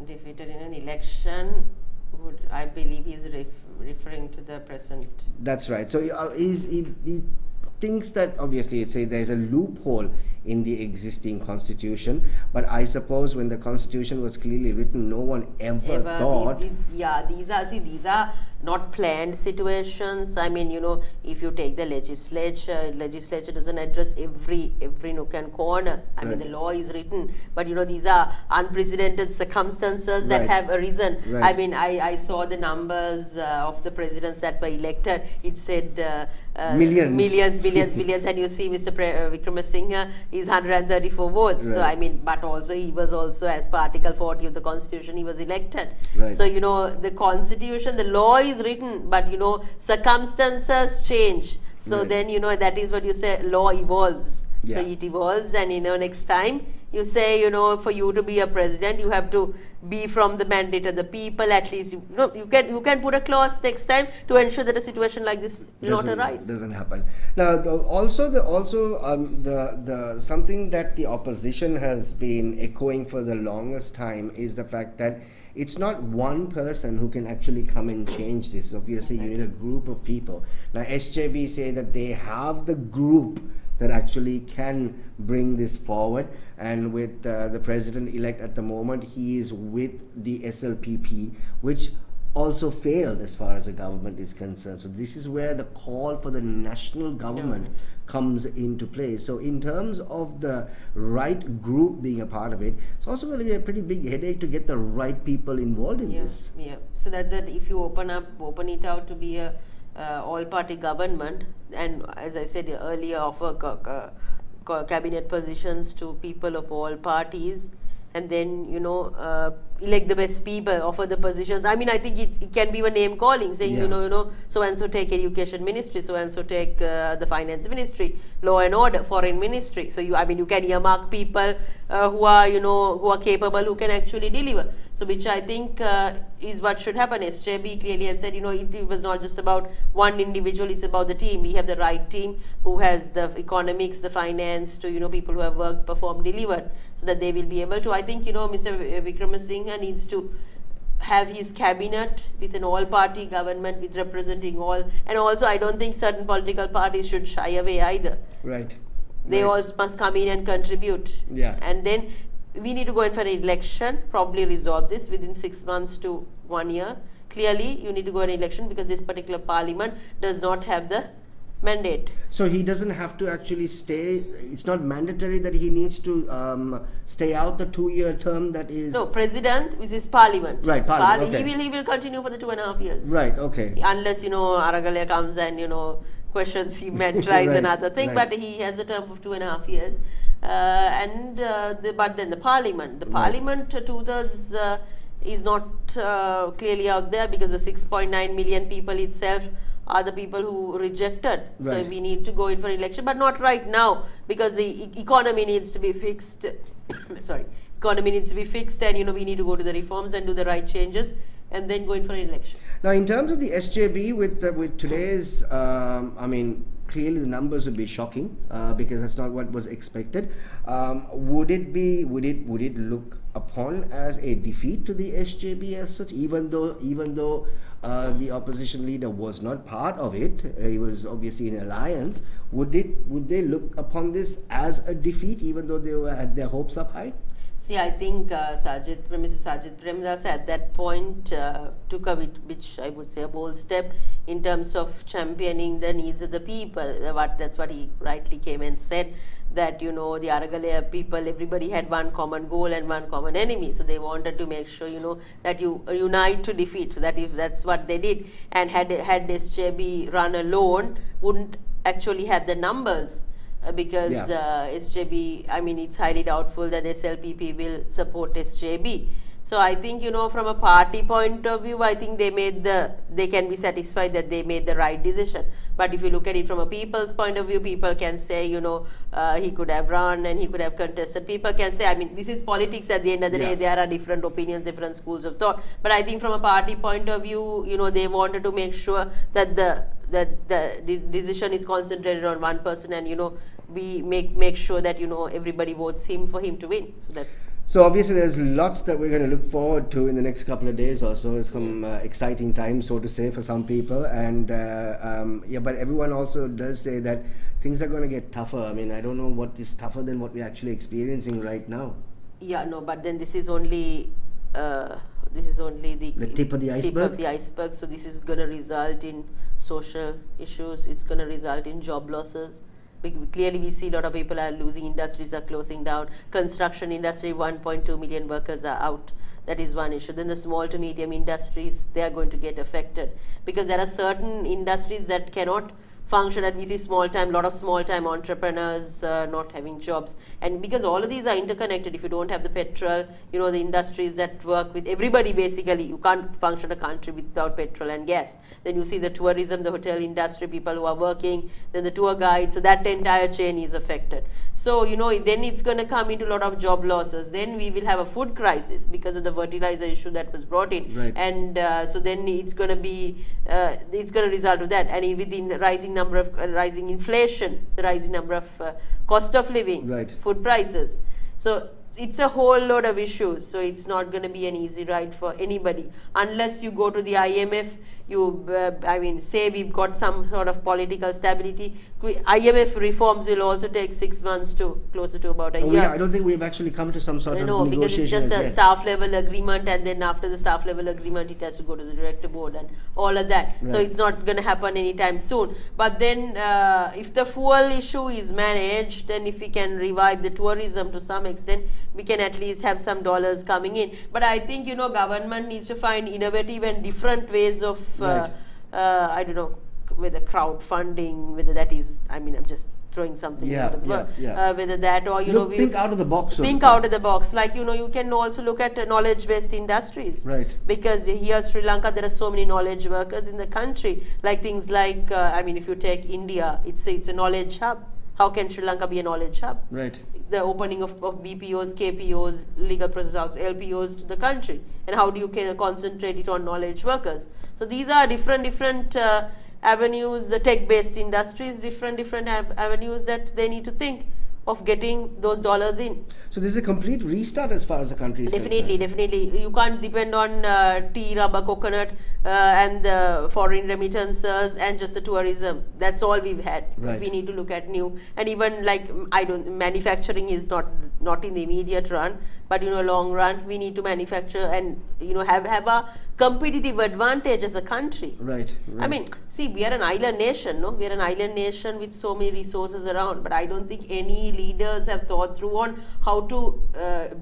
Defeated in an election, I believe he's referring to the present. That's right. So he thinks that obviously there's a loophole in the existing constitution, but I suppose when the constitution was clearly written, no one ever thought. These are not planned situations. I mean, if you take the legislature doesn't address every nook and corner. I mean, the law is written, but these are unprecedented circumstances that have arisen. Right. I mean, I saw the numbers of the presidents that were elected. It said millions, and you see Mr. Wickremesinghe is 134 votes. Right. So I mean, but also he was also, as per Article 40 of the Constitution, he was elected. Right. So the Constitution, the law is written, but circumstances change. So right. then that is what you say, law evolves. Yeah. So it evolves, and next time you say, for you to be a president, you have to be from the mandate of the people. At least you can put a clause next time to ensure that a situation like this will not arise. Doesn't happen. Now, the something that the opposition has been echoing for the longest time is the fact that it's not one person who can actually come and change this. Obviously, you need a group of people. Now, SJB say that they have the group that actually can bring this forward, and with the president-elect at the moment, he is with the SLPP, which also failed as far as the government is concerned. So this is where the call for the national government comes into play. So in terms of the right group being a part of it, it's also going to be a pretty big headache to get the right people involved in this. Yeah. So that's it. If you open it out to be a all-party government, and as I said earlier, offer cabinet positions to people of all parties, and then elect the best people, offer the positions. I mean, I think it can be a name calling, saying so and so take education ministry, so and so take the finance ministry, law and order, foreign ministry. So you can earmark people who are capable, who can actually deliver. So which I think is what should happen. SJB clearly had said, it was not just about one individual, it's about the team. We have the right team who has the economics, the finance, to people who have worked, performed, delivered, so that they will be able to. I think Mr. Wickremesinghe needs to have his cabinet with an all-party government with representing all, and also I don't think certain political parties should shy away either. Right. They all must come in and contribute. Yeah. And then we need to go in for an election, probably resolve this within 6 months to 1 year. Clearly, you need to go in an election because this particular parliament does not have the mandate. So he doesn't have to actually stay. It's not mandatory that he needs to stay out the 2-year term that is. No, president with his parliament. Right, parliament. Okay. He will continue for the 2.5 years. Right. Okay. Unless Aragalaya comes and questions him and tries Right, another thing, right. but he has a term of 2.5 years. But then the parliament, Right. 2/3 is not clearly out there, because the 6.9 million people itself are the people who rejected. So Right. we need to go in for election, but not right now, because the economy needs to be fixed. Sorry, economy needs to be fixed, and we need to go to the reforms and do the right changes, and then go in for an election. Now, in terms of the SJB with today's, clearly the numbers would be shocking because that's not what was expected. Would it look upon as a defeat to the SJB as such, even though the opposition leader was not part of it? He was obviously in alliance. Would they look upon this as a defeat, even though they had their hopes up high? See, I think Mr. Sajid Premdas at that point took a bit, which I would say a bold step in terms of championing the needs of the people. That's what he rightly came and said, that the Aragalaya people, everybody had one common goal and one common enemy. So they wanted to make sure that you unite to defeat. So that's what they did. And had SJB run alone, wouldn't actually have the numbers. Because SJB, it's highly doubtful that SLPP will support SJB. So I think, from a party point of view, I think they can be satisfied that they made the right decision. But if you look at it from a people's point of view, people can say, he could have run and he could have contested. People can say, this is politics at the end of the day. There are different opinions, different schools of thought. But I think from a party point of view, they wanted to make sure that the decision is concentrated on one person, and we make sure that everybody votes for him to win. So obviously there's lots that we're going to look forward to in the next couple of days or so. It's some exciting times, so to say, for some people, and but everyone also does say that things are going to get tougher. I don't know what is tougher than what we're actually experiencing right now. But then this is only the tip of the iceberg. So this is going to result in social issues. It's going to result in job losses. Clearly we see a lot of people are losing, industries are closing down. Construction industry, 1.2 million workers are out. That is one issue. Then the small to medium industries, they are going to get affected, because there are certain industries that cannot function, and we see lot of small-time entrepreneurs not having jobs. And because all of these are interconnected, if you don't have the petrol, the industries that work with everybody, basically, you can't function a country without petrol and gas. Then you see the tourism, the hotel industry, people who are working, then the tour guides, so that entire chain is affected. So, then it's going to come into a lot of job losses. Then we will have a food crisis because of the fertilizer issue that was brought in. Right. And so then it's going to result to that. And within rising inflation, the rising number of cost of living, right, food prices. So it's a whole load of issues. So it's not going to be an easy ride for anybody unless you go to the IMF I mean, say we've got some sort of political stability. IMF reforms will also take 6 months to closer to about a year. Yeah, I don't think we've actually come to some sort of negotiation. Because it's just a staff level agreement, and then after the staff level agreement, it has to go to the director board and all of that. Right. So it's not going to happen anytime soon. But then, if the fuel issue is managed, then if we can revive the tourism to some extent, we can at least have some dollars coming in. But I think, government needs to find innovative and different ways of, Right. I don't know, whether crowdfunding, whether that is, I mean, I'm just throwing something out of the world, whether that or, think out of the box. Think out of the box. Like, you can also look at knowledge-based industries. Right. Because here, Sri Lanka, there are so many knowledge workers in the country. Like things like, I mean, if you take India, it's a knowledge hub. How can Sri Lanka be a knowledge hub? Right. The opening of BPOs, KPOs, legal process houses, LPOs to the country, and how do you concentrate it on knowledge workers? So these are different avenues, tech-based industries, different avenues that they need to think of getting those dollars in. So this is a complete restart as far as the country is concerned. Definitely. You can't depend on tea, rubber, coconut, and the foreign remittances and just the tourism. That's all we've had. Right. We need to look at new, and even like manufacturing is not in the immediate run, but long run we need to manufacture and have a competitive advantage as a country. Right. I mean, see, we are an island nation, no? We are an island nation with so many resources around, but I don't think any leaders have thought through on how to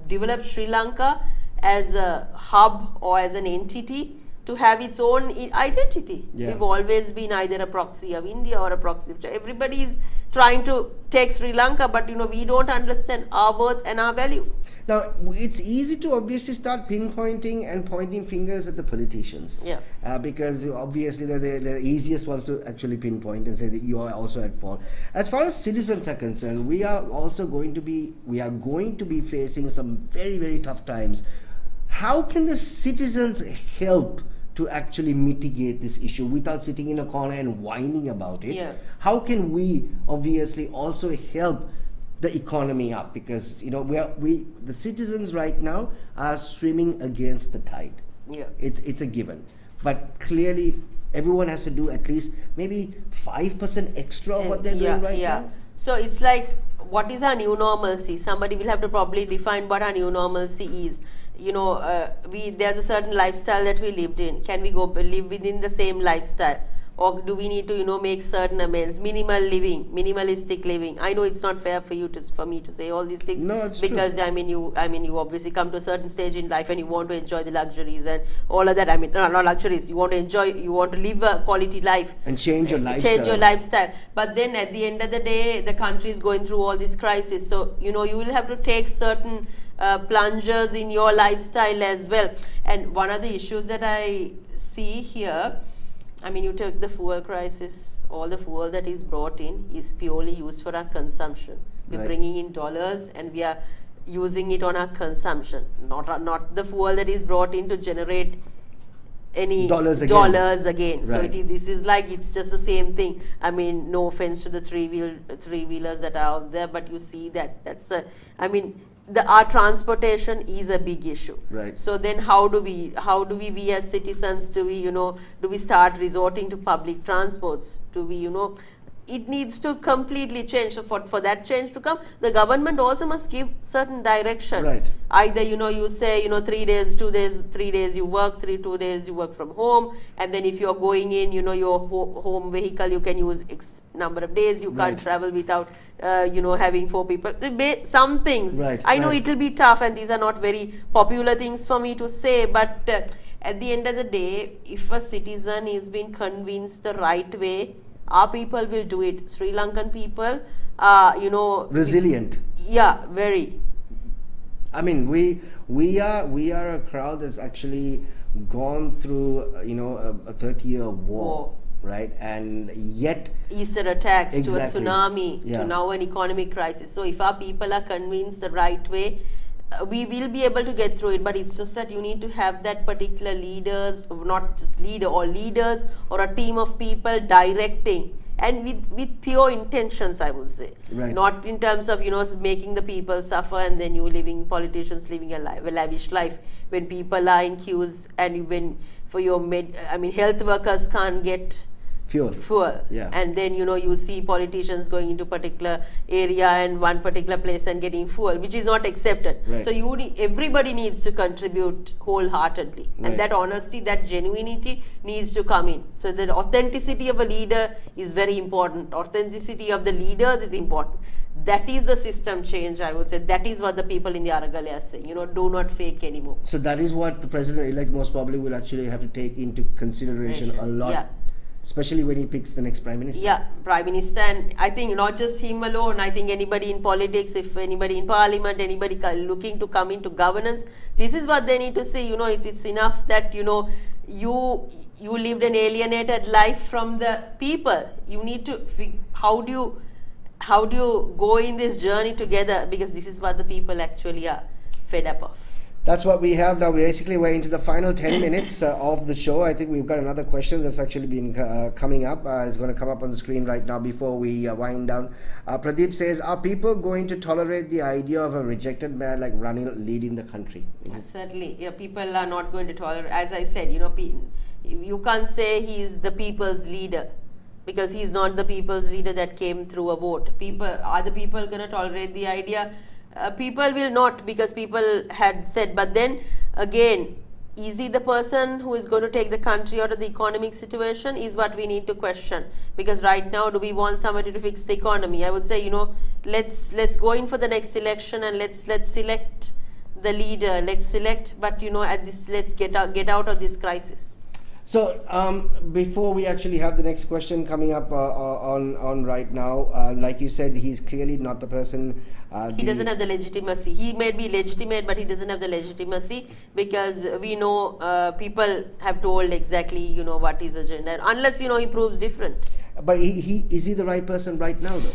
develop Sri Lanka as a hub or as an entity to have its own identity. Yeah. We've always been either a proxy of India or a proxy of China. Everybody is trying to take Sri Lanka, but we don't understand our worth and our value. Now, it's easy to obviously start pinpointing and pointing fingers at the politicians. Yeah. Because obviously they're the easiest ones to actually pinpoint and say that you are also at fault. As far as citizens are concerned, we are going to be facing some very, very tough times. How can the citizens help to actually mitigate this issue without sitting in a corner and whining about it? Yeah. How can we obviously also help the economy up? Because the citizens right now are swimming against the tide. Yeah. It's a given, but clearly everyone has to do at least maybe 5% extra of what they're doing right now. So it's like, what is our new normalcy? Somebody will have to probably define what our new normalcy is. There's a certain lifestyle that we lived in. Can we go live within the same lifestyle? Or do we need to, make certain amends? Minimalistic living. I know it's not fair for me to say all these things. No, it's because true. you obviously come to a certain stage in life and you want to enjoy the luxuries and all of that. I mean, not luxuries. You want to live a quality life And change your lifestyle. But then at the end of the day, the country is going through all this crisis. So, you will have to take certain plungers in your lifestyle as well. And one of the issues that I see here, I mean, you take the fuel crisis, all the fuel that is brought in is purely used for our consumption. We're bringing in dollars and we are using it on our consumption, not the fuel that is brought in to generate any dollars again. Right. So this is like, it's just the same thing. I mean, no offense to the three-wheelers that are out there, but you see our transportation is a big issue. Right. So then how do we as citizens, do we start resorting to public transports? Do we, it needs to completely change. So for that change to come, the government also must give certain direction. Right. Either, you say, 3 days, 2 days, 3 days you work, 2 days you work from home. And then if you're going in, your home vehicle, you can use X number of days. You can't travel without, having 4 people. Some things. Right. I know it will be tough and these are not very popular things for me to say, but at the end of the day, if a citizen is being convinced the right way, our people will do it. Sri Lankan people, resilient. Yeah, very. I mean, we are a crowd that's actually gone through a 30-year war, right? And yet Easter attacks, exactly, to a tsunami, yeah, to now an economic crisis. So if our people are convinced the right way, we will be able to get through it. But it's just that you need to have that particular leaders, not just leaders or a team of people directing and with pure intentions, I would say. Right. Not in terms of, making the people suffer and then politicians living a lavish life when people are in queues and when for your health workers can't get fuel. Yeah. And then you see politicians going into particular area and one particular place and getting fuel, which is not accepted. Right. So everybody needs to contribute wholeheartedly, Right. and that honesty, that genuinity needs to come in. So the authenticity of a leader is very important. Authenticity of the leaders is important. That is the system change, I would say. That is what the people in the Aragalaya are saying. Do not fake anymore. So that is what the president-elect most probably will actually have to take into consideration a lot. Yeah. Especially when he picks the next Prime Minister. Yeah, Prime Minister, and I think not just him alone, I think anybody in politics, if anybody in Parliament, anybody looking to come into governance, this is what they need to say. It's enough that, you lived an alienated life from the people. You need to, how do you go in this journey together, because this is what the people actually are fed up of. That's what we have now. We're into the final 10 minutes of the show. I think we've got another question that's actually been coming up. It's going to come up on the screen right now before we wind down. Pradeep says, are people going to tolerate the idea of a rejected man like Ranil leading the country? Certainly, people are not going to tolerate. As I said, you can't say he's the people's leader, because he's not the people's leader that came through a vote. Are the people going to tolerate the idea? People will not, because people had said. But then again, is he the person who is going to take the country out of the economic situation, is what we need to question. Because right now, do we want somebody to fix the economy? I would say, let's go in for the next election and let's select the leader. Let's select, but let's get out of this crisis. So before we actually have the next question coming up on right now, like you said, he's clearly not the person. He doesn't have the legitimacy. He may be legitimate, but he doesn't have the legitimacy, because we know people have told exactly what his agenda, unless he proves different. But is he the right person right now, though?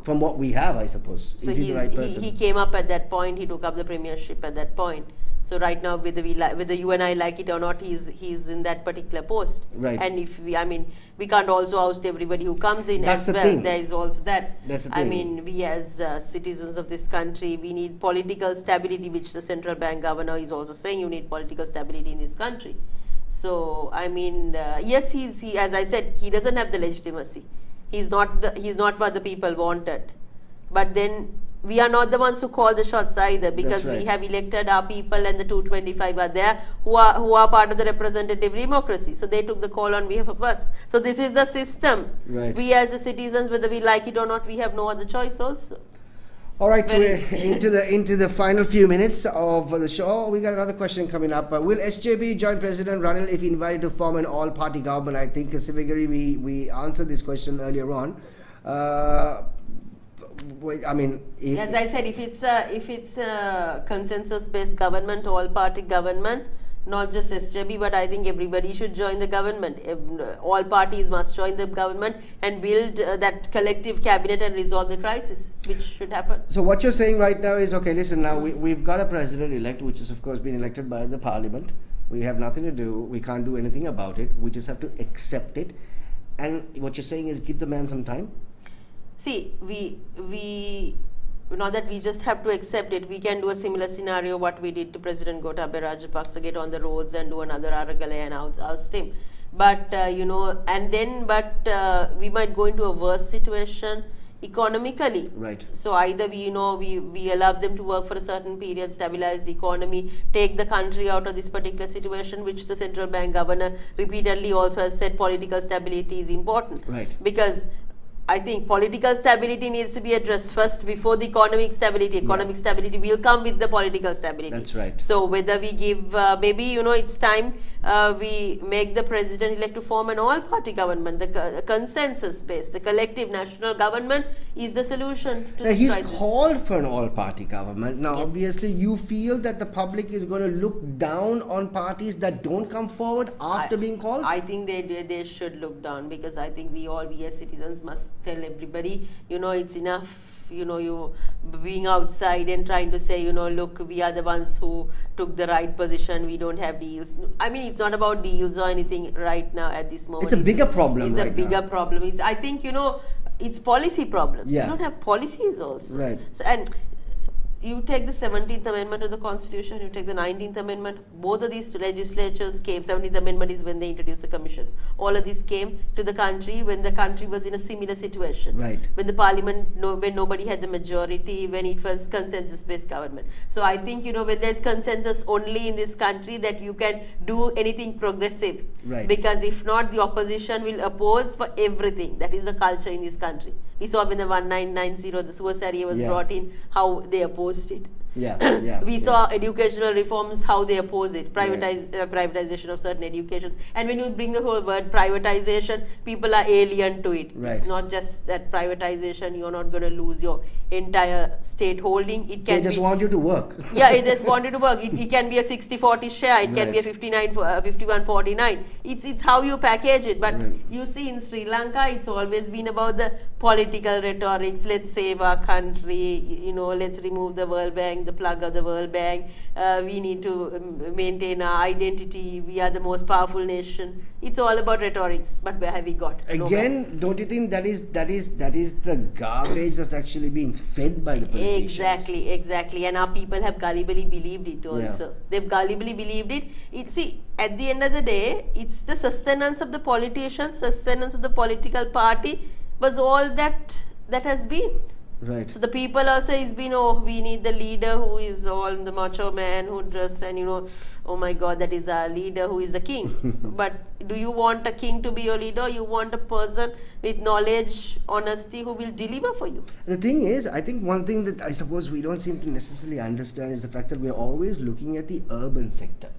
From what we have, I suppose. So is he the right person? He came up at that point. He took up the premiership at that point. So right now, whether you and I like it or not, he's in that particular post. Right. And if we can't also oust everybody who comes in. That's as the well. thing. There is also that. That's the thing. We as citizens of this country, we need political stability, which the central bank governor is also saying. You need political stability in this country. So yes, he as I said, he doesn't have the legitimacy. He's not what the people wanted. But then we are not the ones who call the shots either, because right. we have elected our people, and the 225 are there who are part of the representative democracy. So they took the call on behalf of us. So this is the system. Right. We as the citizens, whether we like it or not, we have no other choice also. All right, so we're into the final few minutes of the show. We got another question coming up. Will SJB join President Ranil if invited to form an all-party government? I think, Sivagari, we answered this question earlier on. As I said, if it's a consensus-based government, all-party government, not just SJB, but I think everybody should join the government. All parties must join the government and build that collective cabinet and resolve the crisis, which should happen. So what you're saying right now is, okay, listen, now we've got a president-elect, which is of course been elected by the parliament. We have nothing to do. We can't do anything about it. We just have to accept it. And what you're saying is give the man some time? See, we not that we just have to accept it. We can do a similar scenario what we did to President Gotabaya Rajapaksa, get on the roads and do another Aragalaya and oust him. But we might go into a worse situation economically. Right. So either we allow them to work for a certain period, stabilize the economy, take the country out of this particular situation, which the central bank governor repeatedly also has said political stability is important. Right. Because I think political stability needs to be addressed first before the economic stability. Economic stability will come with the political stability. That's right. So whether we give, maybe it's time we make the president-elect to form an all-party government. The consensus-based, the collective national government is the solution to this crisis. He's called for an all-party government. Now, Yes. obviously, you feel that the public is going to look down on parties that don't come forward after being called? I think they should look down, because I think we as citizens must tell everybody, it's enough you being outside and trying to say, look, we are the ones who took the right position, we don't have deals. I mean, it's not about deals or anything right now at this moment. It's a bigger problem. It's a bigger problem. I think, it's policy problems. Yeah. You don't have policies also. Right. So, and you take the 17th Amendment of the Constitution, you take the 19th Amendment, both of these legislatures came, 17th Amendment is when they introduced the commissions. All of these came to the country when the country was in a similar situation. Right. When the parliament, when nobody had the majority, when it was consensus-based government. So I think, when there's consensus only in this country that you can do anything progressive. Right. Because if not, the opposition will oppose for everything. That is the culture in this country. We saw when the 1990, the suicide was brought in, how they opposed it. We saw educational reforms, how they oppose it, privatization of certain educations. And when you bring the whole word privatization, people are alien to it. Right. It's not just that privatization, you're not going to lose your entire state holding. It can They just want you to work. They just want you to work. It can be a 60-40 share, it can be a 51-49. It's how you package it. But you see in Sri Lanka, it's always been about the political rhetorics. Let's save our country, let's remove the World Bank, the plug of the World Bank. We need to maintain our identity. We are the most powerful nation. It's all about rhetorics. But where have we got? Again, don't you think that is the garbage that's actually being fed by the politicians? Exactly. And our people have gullibly believed it also. They've gullibly believed it. See, at the end of the day, it's the sustenance of the politicians, sustenance of the political party was all that has been. Right. So the people also is been, we need the leader who is all the macho man who dress and oh my God, that is our leader who is the king. But do you want a king to be your leader? You want a person with knowledge, honesty who will deliver for you. The thing is, I think one thing that I suppose we don't seem to necessarily understand is the fact that we're always looking at the urban sector.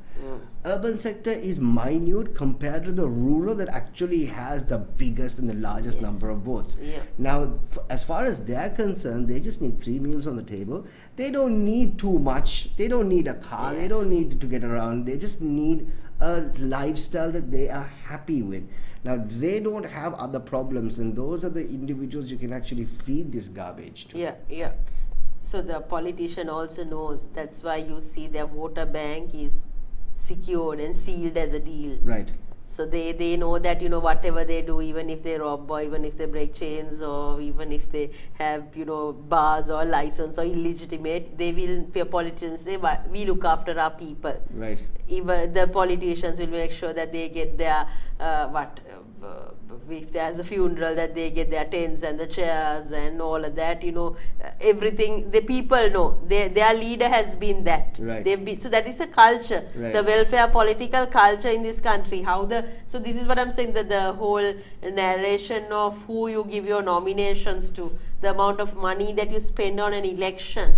Urban sector is minute compared to the rural that actually has the biggest and the largest number of votes. Now, as far as they're concerned, they just need 3 meals on the table. They don't need too much. They don't need a car. They don't need to get around. They just need a lifestyle that they are happy with. Now, they don't have other problems, and those are the individuals you can actually feed this garbage to. So the politician also knows. That's why you see their voter bank is secured and sealed as a deal. Right. So they know that whatever they do, even if they rob or even if they break chains or even if they have bars or license or illegitimate, they will, politicians say, we look after our people. Right. Even the politicians will make sure that they get their if there's a funeral, that they get their tents and the chairs and all of that, everything. The people know their leader has been that. Right. So that is the culture, the welfare political culture in this country. So this is what I'm saying, that the whole narration of who you give your nominations to, the amount of money that you spend on an election.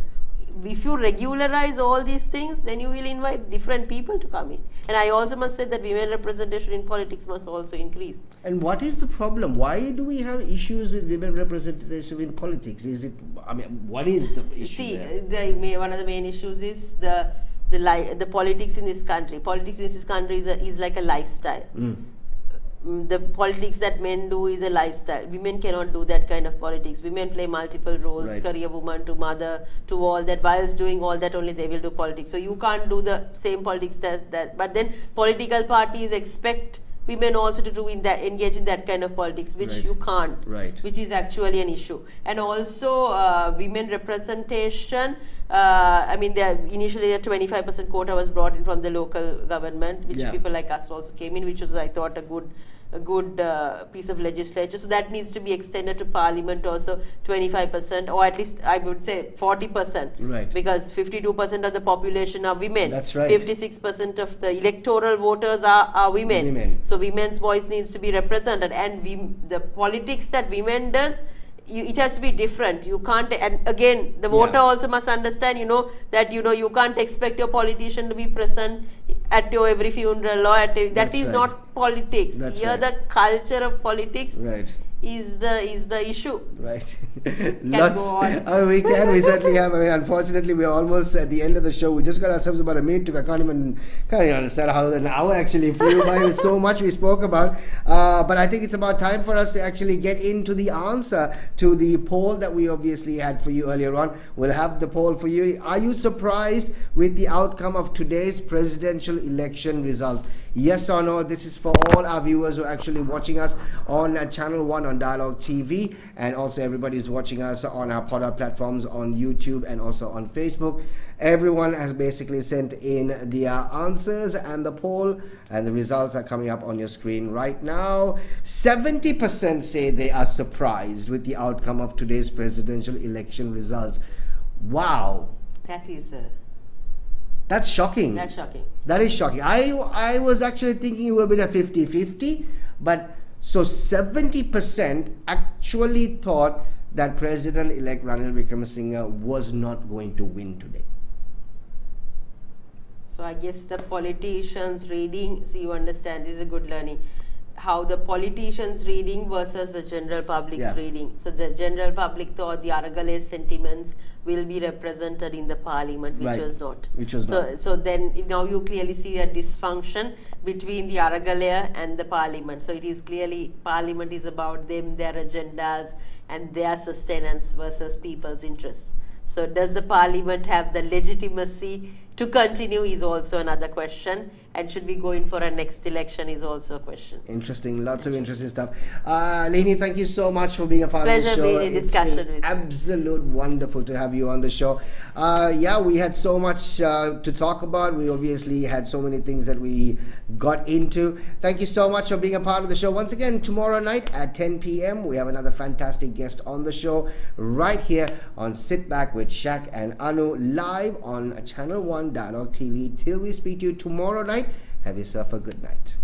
If you regularize all these things, then you will invite different people to come in. And I also must say that women representation in politics must also increase. And what is the problem? Why do we have issues with women representation in politics? What is the issue? See, one of the main issues is the politics in this country. Politics in this country is like a lifestyle. The politics that men do is a lifestyle. Women cannot do that kind of politics. Women play multiple roles, career woman to mother to all that. Whilst doing all that, only they will do politics. So you can't do the same politics as that. But then political parties expect women also to engage in that kind of politics, which you can't, which is actually an issue. And also women representation, initially a 25% quota was brought in from the local government, which people like us also came in, which was, I thought, a good piece of legislature. So that needs to be extended to parliament also, 25%, or at least I would say 40%. Right. Because 52% of the population are women. That's right. 56% of the electoral voters are women. So women's voice needs to be represented. And the politics that women does, it has to be different. You can't, and again, the voter also must understand, that you can't expect your politician to be present at your every funeral or that is not politics. That's Here the culture of politics is the issue. Right. Can go on. We certainly have. I mean, unfortunately, we're almost at the end of the show. We just got ourselves about a minute to go. I can't even understand how an hour actually flew by. With so much we spoke about. But I think it's about time for us to actually get into the answer to the poll that we obviously had for you earlier on. We'll have the poll for you. Are you surprised with the outcome of today's presidential election results? Yes or no? This is for all our viewers who are actually watching us on Channel 1 on Dialogue TV, and also everybody who's watching us on our pod platforms on YouTube and also on Facebook. Everyone has basically sent in their answers, and the poll and the results are coming up on your screen right now. 70% say they are surprised with the outcome of today's presidential election results. Wow. That's shocking. That's shocking. That is shocking. I was actually thinking it would be a 50-50, but so 70% actually thought that President-elect Ranil Wickremesinghe was not going to win today. So I guess the politicians' reading, so you understand, this is a good learning, how the politicians' reading versus the general public's reading. So the general public thought the Aragale's sentiments will be represented in the parliament, which was not. Which was not. So then now you clearly see a dysfunction between the Aragale and the parliament. So it is clearly parliament is about them, their agendas and their sustenance versus people's interests. So does the parliament have the legitimacy to continue is also another question, and should we go in for a next election is also a question. Interesting, lots of interesting stuff. Lihini, thank you so much for being a part of the show. Pleasure being in discussion with you. Absolute wonderful to have you on the show. We had so much to talk about. We obviously had so many things that we got into. Thank you so much for being a part of the show. Once again, tomorrow night at 10 p.m. we have another fantastic guest on the show right here on Sitback with Shaq and Anu, live on Channel 1 Dialogue TV. Till we speak to you tomorrow night, have yourself a good night.